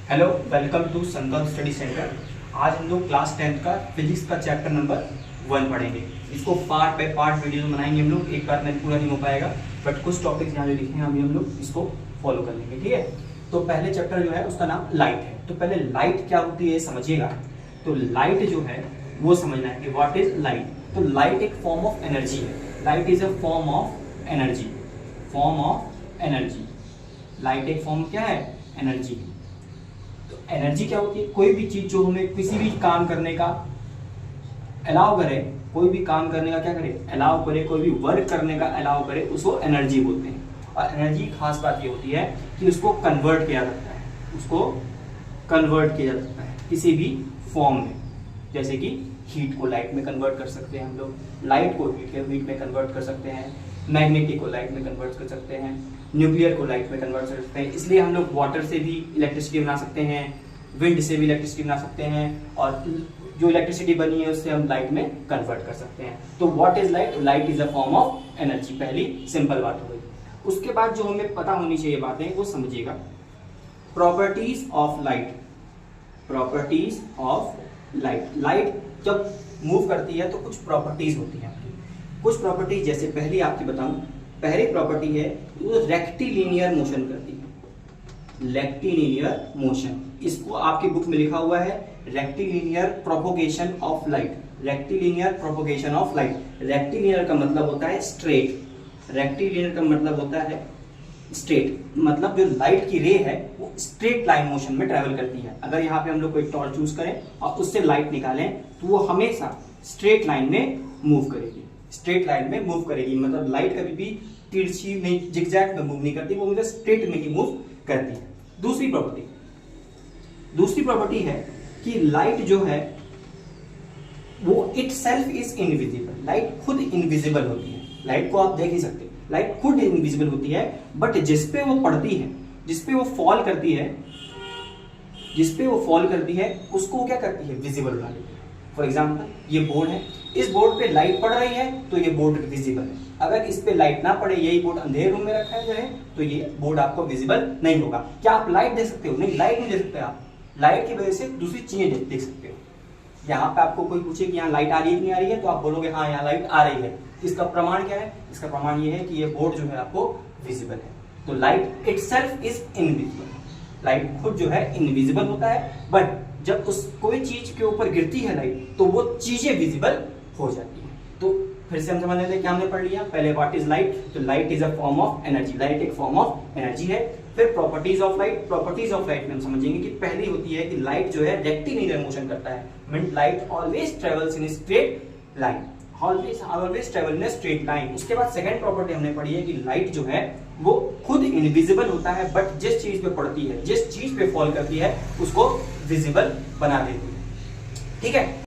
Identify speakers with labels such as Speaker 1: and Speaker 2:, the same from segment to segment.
Speaker 1: Hello, welcome to संकल्प study centre. आज हम लोग क्लास 10th का फिजिक्स का चैप्टर नंबर 1 पढ़ेंगे। इसको पार्ट बाय पार्ट वीडियो बनाएंगे हम लोग। एक बार में पूरा नहीं हो पाएगा, बट कुछ टॉपिक्स यहाँ जो लिखे हैं अभी हम लोग इसको फॉलो कर लेंगे, ठीक है। तो पहले चैप्टर जो है उसका नाम लाइट है। तो पहले लाइट क्या होती है समझिएगा। तो लाइट जो है वो समझना है कि व्हाट इज लाइट। तो लाइट एक फॉर्म ऑफ एनर्जी है। Light is a form of energy. Form of energy. Light एक फॉर्म क्या है? एनर्जी। तो एनर्जी क्या होती है? कोई भी चीज जो हमें किसी भी काम करने का अलाउ करे, कोई भी काम करने का क्या करे? अलाउ करे, कोई भी वर्क करने का अलाउ करे, उसको एनर्जी बोलते हैं। और एनर्जी खास बात ये होती है कि उसको कन्वर्ट किया जाता है, उसको कन्वर्ट किया जाता है किसी भी फॉर्म में। जैसे कि हीट को लाइट में कन्वर्ट कर सकते हैं हम लोग, लाइट को हीट में कन्वर्ट कर सकते हैं, मैग्नेटिक को लाइट में कन्वर्ट कर सकते हैं, न्यूक्लियर को लाइट में कन्वर्ट कर सकते हैं। इसलिए हम लोग वाटर से भी इलेक्ट्रिसिटी बना सकते हैं, विंड से भी इलेक्ट्रिसिटी बना सकते हैं, और जो इलेक्ट्रिसिटी बनी है उससे हम लाइट में कन्वर्ट कर सकते हैं। तो what is light? Light is a form of energy. पहली सिंपल बात हो गई। उसके बाद जो हमें पता होनी चाहिए बातें वो समझिएगा। Properties of light. Properties of light. Light जब मूव करती है तो कुछ प्रॉपर्टीज होती हैं। कुछ प्रॉपर्टीज जैसे पहली आपकी बताऊं, पहली प्रॉपर्टी है वो रेक्टिलिनियर मोशन करती है। रेक्टिलिनियर मोशन, इसको आपकी बुक में लिखा हुआ है rectilinear propagation of light. Rectilinear propagation of light. Rectilinear का मतलब होता है स्ट्रेट। रेक्टिलिनियर का मतलब होता है स्ट्रेट, मतलब जो लाइट की रे है वो स्ट्रेट लाइन मोशन में ट्रेवल करती है। अगर यहाँ पे हम लोग कोई टॉर्च चूज करें और उससे लाइट निकालें तो वो हमेशा स्ट्रेट लाइन में मूव करेगी। स्ट्रेट लाइन में मूव करेगी, मतलब लाइट कभी भी तिरछी नहीं, जिगजैग में मूव नहीं करती, वो मुझे स्ट्रेट में ही मूव करती है। दूसरी प्रॉपर्टी है कि लाइट जो है वो इटसेल्फ इज इनविजिबल। लाइट खुद इनविजिबल होती है। लाइट को आप देख ही सकते, लाइट खुद इनविजिबल होती है, बट जिसपे वो पड़ती है, जिसपे वो फॉल करती है, उसको क्या करती है? विजिबल बना देती है। फॉर एग्जाम्पल ये बोर्ड है, इस बोर्ड पे लाइट पड़ रही है तो ये बोर्ड विजिबल है। अगर इस पे लाइट ना पड़े, यही बोर्ड अंधेरे रूम में रखा है तो ये बोर्ड आपको विजिबल नहीं होगा। क्या आप लाइट देख सकते हो? नहीं, लाइट नहीं देख सकते। आप लाइट की वजह से दूसरी चीजें देख सकते हो। यहाँ पे आपको कोई पूछे कि यहाँ लाइट आ रही है कि नहीं आ रही है, तो आप बोलोगे हाँ यहाँ लाइट आ रही है। इसका प्रमाण क्या है? इसका प्रमाण ये है कि ये बोर्ड जो है आपको विजिबल है। तो light itself is invisible. Light खुद जो है इनविजिबल होता है, बट जब उस कोई चीज के ऊपर गिरती है लाइट तो वो चीजें विजिबल हो जाती है। तो फिर से हम समझ लेते हैं क्या हमने पढ़ लिया। पहले व्हाट इज लाइट? तो light is a form of energy. Light एक फॉर्म ऑफ एनर्जी है। फिर properties of light. Properties of light में हम समझेंगे कि पहली होती है कि लाइट जो है रेक्टिलिनियर मोशन करता है। Mean light always travels in straight line. Always travel in straight line. उसके बाद सेकंड प्रॉपर्टी हमने पढ़ी है कि लाइट जो है वो खुद इनविजिबल होता है, बट जिस चीज पे पड़ती है, जिस चीज पे फॉल करती है, उसको विजिबल बना देती है। ठीक है।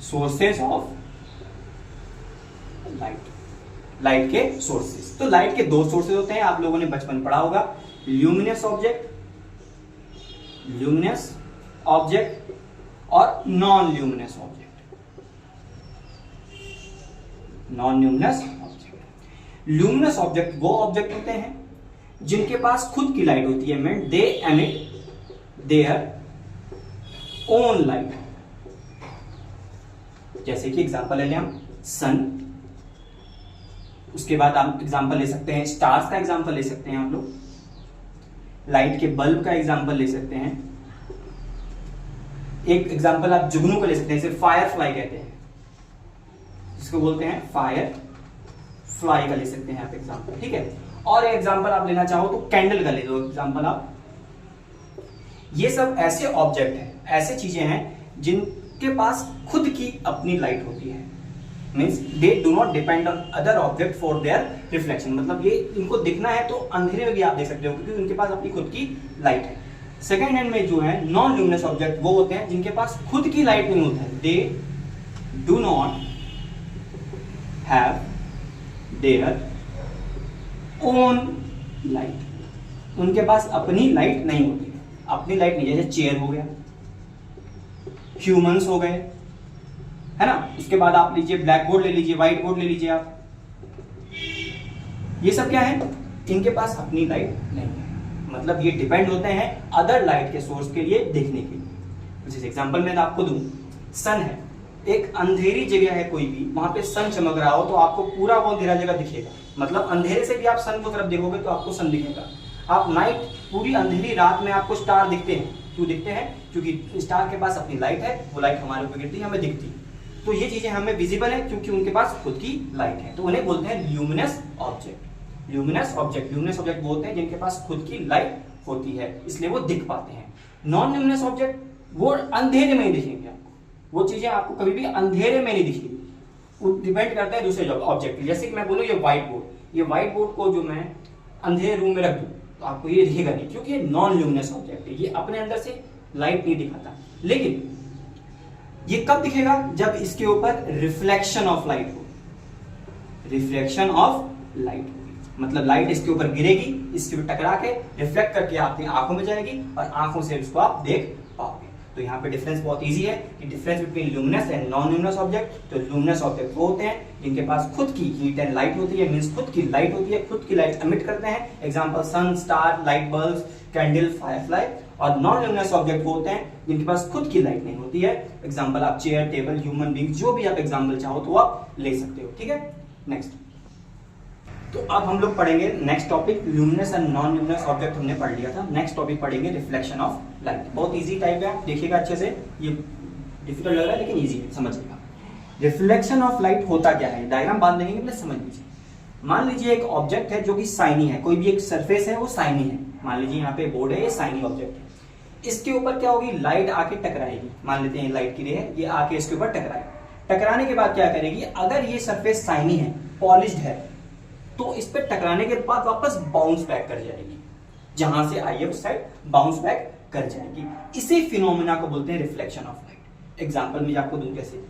Speaker 1: Sources of light. लाइट के सोर्सेज। तो लाइट के दो सोर्सेज होते हैं, आप लोगों ने बचपन पढ़ा होगा। ल्यूमिनस ऑब्जेक्ट और non luminous object. Non luminous object. Luminous object वो ऑब्जेक्ट होते हैं जिनके पास खुद की लाइट होती है। Mean they emit their own light. जैसे कि एग्जांपल ले लें हम सन, उसके बाद आप एग्जांपल ले सकते हैं स्टार्स का एग्जांपल ले सकते हैं आप लोग, लाइट के बल्ब का एग्जांपल ले सकते हैं। एक एग्जांपल आप जुगनू का ले सकते हैं, जैसे फायर फ्लाई कहते हैं, जिसको बोलते हैं फायर फ्लाई का ले सकते हैं आप एग्जांपल। ठीक है। और एक एग्जांपल आप लेना चाहो तो कैंडल का ले लो एग्जांपल आप। ये सब ऐसे ऑब्जेक्ट हैं, ऐसे चीजें हैं जिनके पास खुद की अपनी लाइट होती है। Means they do not depend on other object for their reflection. मतलब ये इनको दिखना है तो अंधेरे में भी आप देख सकते हो, क्योंकि उनके पास अपनी खुद की लाइट है। सेकेंड हैंड में जो है नॉन ल्यूमिनस ऑब्जेक्ट वो होते हैं जिनके पास खुद की लाइट नहीं होता है। They do not have their own light. उनके पास अपनी लाइट नहीं होती है। अपनी लाइट नहीं, जैसे चेयर हो गया, ह्यूमंस हो गए, है ना। उसके बाद आप लीजिए ब्लैक बोर्ड ले लीजिए, व्हाइट बोर्ड ले लीजिए आप। ये सब क्या है? इनके पास अपनी लाइट नहीं है। मतलब ये डिपेंड होते हैं अदर लाइट के सोर्स के लिए देखने के लिए। जैसे एग्जांपल मैं आपको दूं, सन है, एक अंधेरी जगह है कोई भी, वहां पे सन चमक रहा हो तो आपको पूरा वो अंधेरा जगह दिखेगा, मतलब अंधेरे से भी आप सन को तरफ देखोगे तो आपको सन दिखेगा। आप नाइट, पूरी अंधेरी रात में आपको स्टार दिखते हैं, क्यों दिखते हैं? क्योंकि स्टार के पास अपनी लाइट है, वो लाइट हमारे ऊपर गिरती है, हमें दिखती है। तो ये चीजें हमें विजिबल है क्योंकि उनके पास खुद की लाइट है, तो उन्हें बोलते हैं ल्यूमिनस ऑब्जेक्ट। ल्यूमिनस ऑब्जेक्ट बोलते हैं जिनके पास खुद की लाइट होती है, इसलिए वो दिख पाते हैं। नॉन ल्यूमिनस ऑब्जेक्ट वो अंधेरे में ही दिखेंगे आपको, वो चीजें आपको कभी भी अंधेरे में नहीं दिखेगी, वो डिपेंड करता है दूसरे ऑब्जेक्ट। जैसे कि मैं बोलूँ ये व्हाइट बोर्ड, ये व्हाइट बोर्ड को जो मैं अंधेरे रूम में रख दूं तो आपको ये दिखेगा नहीं, क्योंकि ये नॉन ल्यूमिनस ऑब्जेक्ट है, ये अपने अंदर से लाइट नहीं दिखाता। लेकिन ये कब दिखेगा? जब इसके ऊपर रिफ्लेक्शन ऑफ लाइट हो, रिफ्लेक्शन ऑफ लाइट, मतलब लाइट इसके ऊपर गिरेगी, इसके ऊपर टकरा के रिफ्लेक्ट करके आपकी आंखों में जाएगी और आंखों से उसको आप देख पाओगे। तो यहाँ पे डिफरेंस बहुत इजी है कि difference between luminous and non luminous object. तो ल्यूमिनस ऑब्जेक्ट वो होते हैं जिनके पास खुद की हीट एंड लाइट होती है, मींस खुद की लाइट होती है, खुद की लाइट एमिट करते हैं। Example sun, star, light bulb, candle, firefly. और नॉन ल्यूमिनस ऑब्जेक्ट वो होते हैं जिनके पास खुद की लाइट नहीं होती है। एग्जांपल आप चेयर, टेबल, ह्यूमन बीइंग, जो भी आप एग्जांपल चाहो तो आप ले सकते हो। ठीक है, नेक्स्ट। तो अब हम लोग पढ़ेंगे next topic, luminous and non luminous object हमने पढ़ लिया था। नेक्स्ट टॉपिक पढ़ेंगे रिफ्लेक्शन ऑफ लाइट। बहुत इजी टाइप है, देखिएगा अच्छे से, ये डिफिकल्ट लग रहा है लेकिन इजी है, समझिएगा। रिफ्लेक्शन ऑफ लाइट होता क्या है, डायग्राम बांध देंगे, प्लीज समझ लीजिए। मान लीजिए एक ऑब्जेक्ट है जो कि साइनी है, कोई भी एक सरफेस है वो साइनी है। मान लीजिए यहाँ पे बोर्ड है, ये साइनी ऑब्जेक्ट है। इसके ऊपर क्या होगी, लाइट आके टकराएगी। मान लेते हैं लाइट की रे है, ये आके इसके ऊपर टकराएगी। टकराने के बाद क्या करेगी, अगर ये सरफेस साइनी है, पॉलिश्ड है, तो इस पे टकराने के बाद वापस बाउंस बैक कर जाएगी, जहां से आई है उस साइड बाउंस बैक कर जाएगी। इसी फिनोमेना को बोलते हैं रिफ्लेक्शन ऑफ लाइट। एग्जांपल में आपको दूं कैसे,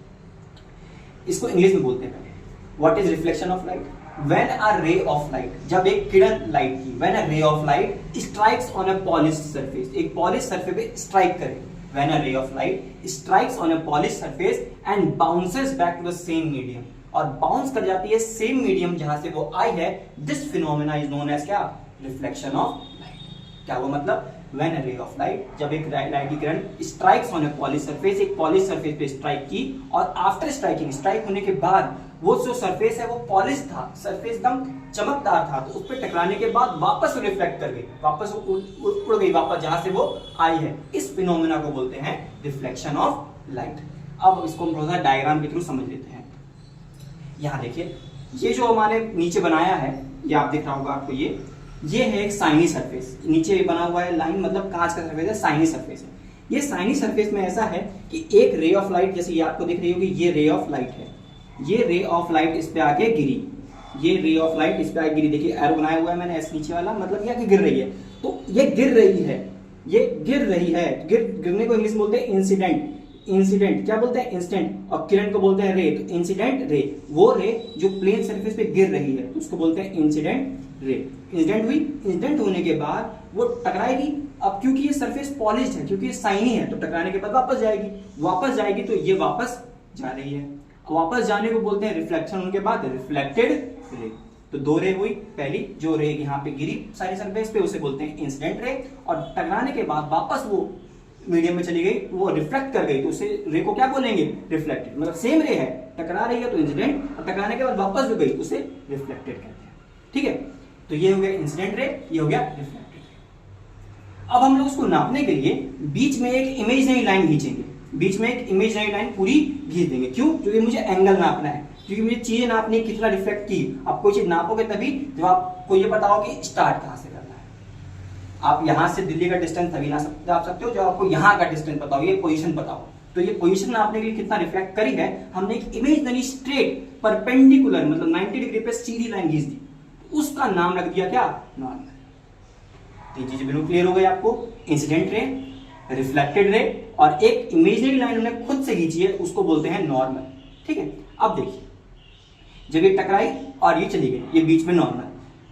Speaker 1: इसको इंग्लिश में बोलते हैं पहले। What is reflection of light? When a ray of light, जब एक किरण लाइट की, when a ray of light strikes on a polished surface, एक पॉलिश सरफेस पे स्ट्राइक करे, when a ray of light strikes on a polish surface and bounces back to the same medium, और bounce कर जाती है same medium जहां से वो आई है, this phenomena is known as क्या, रिफ्लेक्शन ऑफ लाइट। क्या वो मतलब, when a ray of light, जब एक लाइट की किरण strikes on a polish surface, एक पॉलिश सरफेस पे स्ट्राइक की, और आफ्टर स्ट्राइकिंग, स्ट्राइक होने के बाद वो जो सरफेस है वो पॉलिश था, सरफेस एकदम चमकदार था, तो उस पर टकराने के बाद वापस रिफ्लेक्ट कर गई, वापस उड़ गई वापस जहां से वो आई है। इस फिनोमेना को बोलते हैं रिफ्लेक्शन ऑफ लाइट। अब इसको हम थोड़ा सा डायग्राम के थ्रू समझ लेते हैं। यहाँ देखिए, ये जो हमारे नीचे बनाया है, ये आप दिख रहा होगा आपको, ये है एक साइनी सरफेस, नीचे बना हुआ है लाइन, मतलब कांच का सरफेस है, साइनी सरफेस है। ये साइनी सरफेस में ऐसा है कि एक रे ऑफ लाइट, जैसे ये आपको दिख रही होगी, ये रे ऑफ लाइट है, ये रे ऑफ लाइट इस पे आके गिरी, ये रे ऑफ लाइट इस पे आके गिरी। देखिए एरो बनाया हुआ है मैंने एस नीचे वाला, मतलब ये आके गिर रही है, तो ये गिर रही है, ये गिर रही है। गिरने को इंग्लिश में बोलते हैं इंसिडेंट। इंसिडेंट क्या बोलते हैं, इंसिडेंट, और किरण को बोलते हैं रे। तो इंसिडेंट रे, वो रे जो प्लेन सरफेस पे गिर रही है, तो उसको बोलते हैं इंसिडेंट रे। इंसिडेंट हुई, इंसिडेंट होने के बाद वो टकराएगी। अब क्योंकि ये सरफेस पॉलिश्ड है, क्योंकि ये साइनी है, तो टकराने के बाद वापस जाएगी, वापस जाएगी, तो ये वापस जा रही है। वापस जाने को बोलते हैं रिफ्लेक्शन, होने के बाद रिफ्लेक्टेड रे। तो दो रे हुई, पहली जो रे यहाँ पे गिरी साइनी सरफेस पे, उसे बोलते हैं इंसिडेंट रे, और टकराने के बाद वापस वो मीडियम में चली गई, वो रिफ्लेक्ट कर गई, तो उसे रे को क्या बोलेंगे, रिफ्लेक्टेड। मतलब सेम रे है, टकरा रही है तो इंसिडेंट, और टकराने के बाद वापस जो गई उसे रिफ्लेक्टेड कहते हैं। ठीक है, तो ये हो गया इंसिडेंट रे, ये हो गया रिफ्लेक्टेड रे। अब हम लोग उसको नापने के लिए बीच में एक इमेजिनरी लाइन खींचेंगे, बीच में एक इमेजिनरी लाइन पूरी खींच देंगे। क्यों? क्योंकि मुझे एंगल नापना है, क्योंकि मुझे चीजें नापनी, कितना रिफ्लेक्ट की। आप कोई चीज नापोगे तभी जब आपको ये पता हो कि स्टार्ट कहां से करना है। आप यहां से दिल्ली का डिस्टेंस तभी नाप सकते हो जब आपको यहां का डिस्टेंस पता हो, ये पोजीशन पता हो। तो ये पोजीशन नापने के लिए कितना रिफ्लेक्ट करी है, हमने एक इमेजिनरी स्ट्रेट परपेंडिकुलर, मतलब 90 डिग्री पे सीधी लाइन खींच दी, उसका नाम रख दिया क्या, नॉर्मल। तीन चीजें बिल्कुल क्लियर हो गई आपको, इंसिडेंट रे, रिफ्लेक्टेड रे, और एक इमेजिनरी लाइन हमने खुद से खींची है, उसको बोलते हैं नॉर्मल। ठीक है, अब देखिए, जब ये टकराई और ये चली गई, ये बीच में नॉर्मल,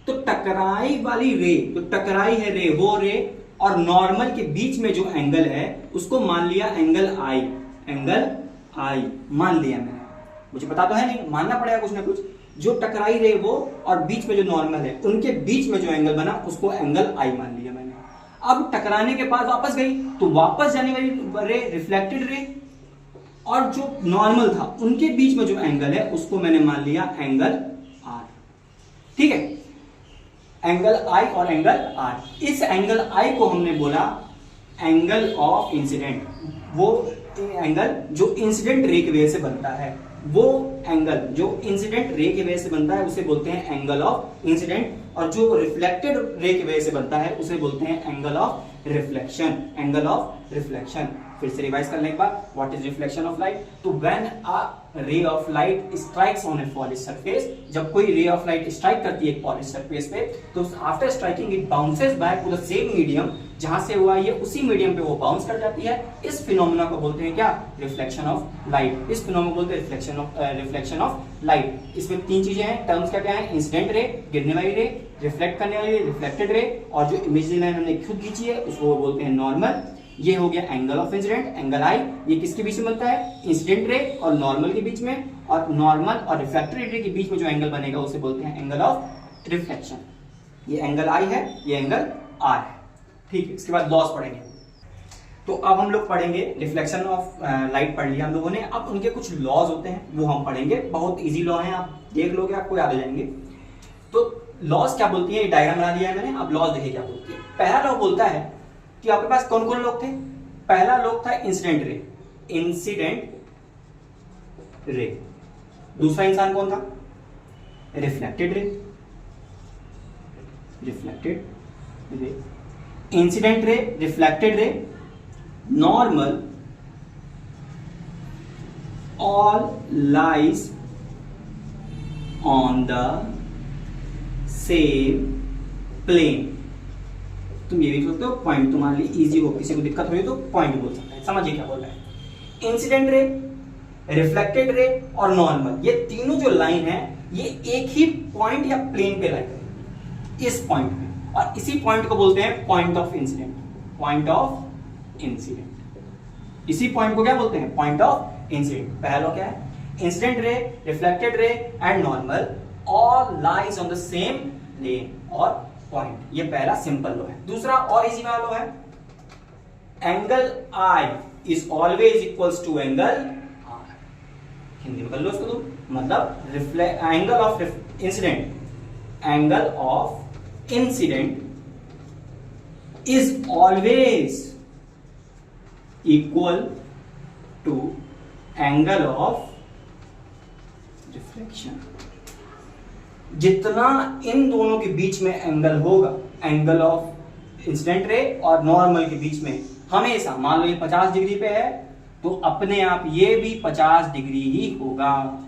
Speaker 1: तो टकराई वाली रे, जो टकराई है रे, वो रे और नॉर्मल के बीच में जो एंगल है उसको मान लिया एंगल आई, एंगल आई मान लिया मैंने। मुझे पता तो है नहीं, मानना पड़ेगा कुछ ना कुछ। जो टकराई रे वो और बीच में जो नॉर्मल है, उनके बीच में जो एंगल बना उसको एंगल आई मान लिया मैंने। अब टकराने के बाद वापस गई, तो वापस जाने वाली रे रिफ्लेक्टेड रे और जो नॉर्मल था उनके बीच में जो एंगल है उसको मैंने मान लिया एंगल आर। ठीक है, एंगल आई और एंगल आर। इस एंगल आई को हमने बोला एंगल ऑफ इंसिडेंट, वो एंगल जो इंसिडेंट रे की वजह से बनता है, वो एंगल जो इंसिडेंट रे की वजह से बनता है उसे बोलते हैं एंगल ऑफ इंसिडेंट, और जो रिफ्लेक्टेड रे की वजह से बनता है उसे बोलते हैं angle of reflection. Angle of reflection फिर से रिवाइज करने के बाद, what is reflection of light? तो when a ray of light strikes on a polish surface, जब कोई रे ऑफ लाइट स्ट्राइक करती है एक पॉलिश सरफेस पे, तो after striking it bounces back to the same medium, जहां से हुआ ये उसी मीडियम पे वो बाउंस कर जाती है। इस फिनोमेना को बोलते हैं क्या? Reflection of light. इस फिनोमेना को बोलते हैं रिफ्लेक्शन ऑफ लाइट। इसमें तीन चीजें हैं, टर्म्स क्या क्या है? इंसिडेंट रे, गिरने वाली रे, रिफ्लेक्ट करने वाली रिफ्लेक्टेड रे, और जो इमेजिनरी लाइन हमने खुद खींची है उसको बोलते हैं नॉर्मल। ये हो गया एंगल ऑफ इंसिडेंट, एंगल आई। ये किसके बीच में बनता है? इंसिडेंट रे और नॉर्मल के बीच में, और नॉर्मल और रिफ्लेक्टेड रे के बीच में जो एंगल बनेगा उसे बोलते हैं एंगल ऑफ रिफ्लेक्शन। ये एंगल आई है, ये एंगल आर है। ठीक है, इसके बाद लॉस पढ़ेंगे। तो अब हम लोग पढ़ेंगे रिफ्लेक्शन ऑफ लाइट पढ़ लिया हम लोगों ने, अब उनके कुछ लॉज होते हैं वो हम पढ़ेंगे। बहुत इजी लॉ है, आप देख लोगे आपको याद हो जाएंगे। तो लॉज क्या बोलती है, ये डायग्राम बना दिया है मैंने, अब लॉज देखिए क्या बोलती है। पहला लॉ बोलता है कि आपके पास कौन कौन लोग थे? पहला लोग था इंसिडेंट रे, इंसिडेंट रे। दूसरा इंसान कौन था? रिफ्लेक्टेड रे, रिफ्लेक्टेड रे। Incident ray, reflected ray, normal, all lies on the same plane. तुम ये भी सोचते हो पॉइंट तुम्हारे लिए इजी हो, किसी को दिक्कत हुई तो पॉइंट बोल सकता है। समझिए क्या बोल रहा है। इंसिडेंट रे, रिफ्लेक्टेड रे और नॉर्मल, ये तीनों जो लाइन है ये एक ही पॉइंट या प्लेन पे लाइन है, इस पॉइंट पे, और इसी पॉइंट को बोलते हैं point of incident. Point of incident, इसी पॉइंट को क्या बोलते हैं? Point of incident. पहला क्या है? Incident ray, reflected ray and normal all lies on the same plane और पॉइंट। ये पहला सिंपल लॉ है। दूसरा और इजी वाला लॉ है, angle I is always equals to angle R. Hindi में कर लो इसको, मतलब angle of incident, angle of incident is always equal to angle of reflection. जितना इन दोनों के बीच में एंगल होगा, एंगल ऑफ इंसिडेंट रे और नॉर्मल के बीच में, हमेशा मान लो ये 50 डिग्री पे है तो अपने आप ये भी 50 डिग्री ही होगा।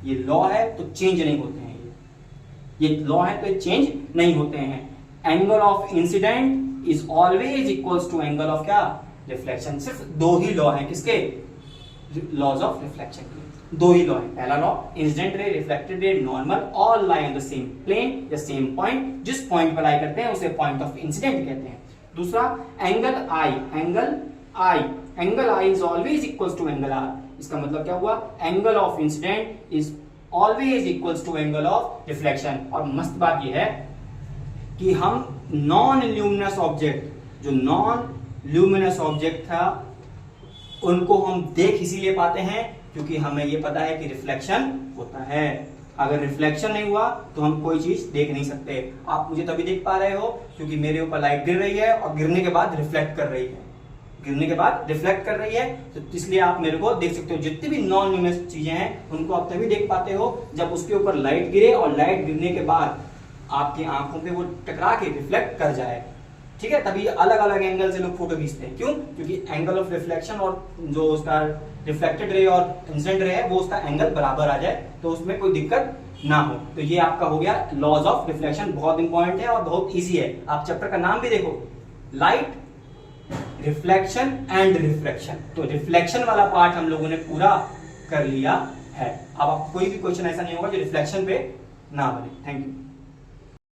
Speaker 1: ये लॉ है तो चेंज नहीं होते हैं, ये लॉ है तो चेंज नहीं होते हैं। Angle of incident is always equals to angle of क्या? रिफ्लेक्शन। सिर्फ दो ही लॉ है किसके? लॉज ऑफ रिफ्लेक्शन के दो ही लॉ है। पहला law, incident ray, reflected ray, normal all lie on the same plane या सेम पॉइंट। जिस पॉइंट पर लाई करते हैं उसे पॉइंट ऑफ इंसिडेंट कहते हैं। दूसरा angle I, angle I is always equals to angle R. इसका मतलब क्या हुआ? Angle of incident is always equals to angle of reflection. और मस्त बात यह है कि हम नॉन ल्यूमिनस ऑब्जेक्ट, जो नॉन ल्यूमिनस ऑब्जेक्ट था, उनको हम देख इसीलिए पाते हैं क्योंकि हमें यह पता है कि रिफ्लेक्शन होता है। अगर रिफ्लेक्शन नहीं हुआ तो हम कोई चीज देख नहीं सकते। आप मुझे तभी देख पा रहे हो क्योंकि मेरे ऊपर लाइट गिर रही है और गिरने के बाद रिफ्लेक्ट कर रही है, गिरने के बाद रिफ्लेक्ट कर रही है, तो इसलिए आप मेरे को देख सकते हो। जितनी भी नॉन ल्यूमिनस चीजें हैं उनको आप तभी देख पाते हो जब उसके ऊपर लाइट गिरे और लाइट गिरने के बाद आपकी आंखों पे वो टकरा के रिफ्लेक्ट कर जाए। ठीक है, तभी अलग अलग एंगल से लोग फोटो खींचते हैं। क्यों? क्योंकि एंगल ऑफ रिफ्लेक्शन और जो उसका रिफ्लेक्टेड रे और इंसिडेंट रे है वो उसका एंगल बराबर आ जाए, तो उसमें कोई दिक्कत ना हो। तो ये आपका हो गया लॉज ऑफ रिफ्लेक्शन। बहुत इंपॉर्टेंट है और बहुत इजी है। आप चैप्टर का नाम भी देखो, लाइट, रिफ्लेक्शन एंड रिफ्रैक्शन। तो रिफ्लेक्शन वाला पार्ट हम लोगों ने पूरा कर लिया है। अब आपको कोई भी क्वेश्चन ऐसा नहीं होगा जो रिफ्लेक्शन पे ना बने। Thank you.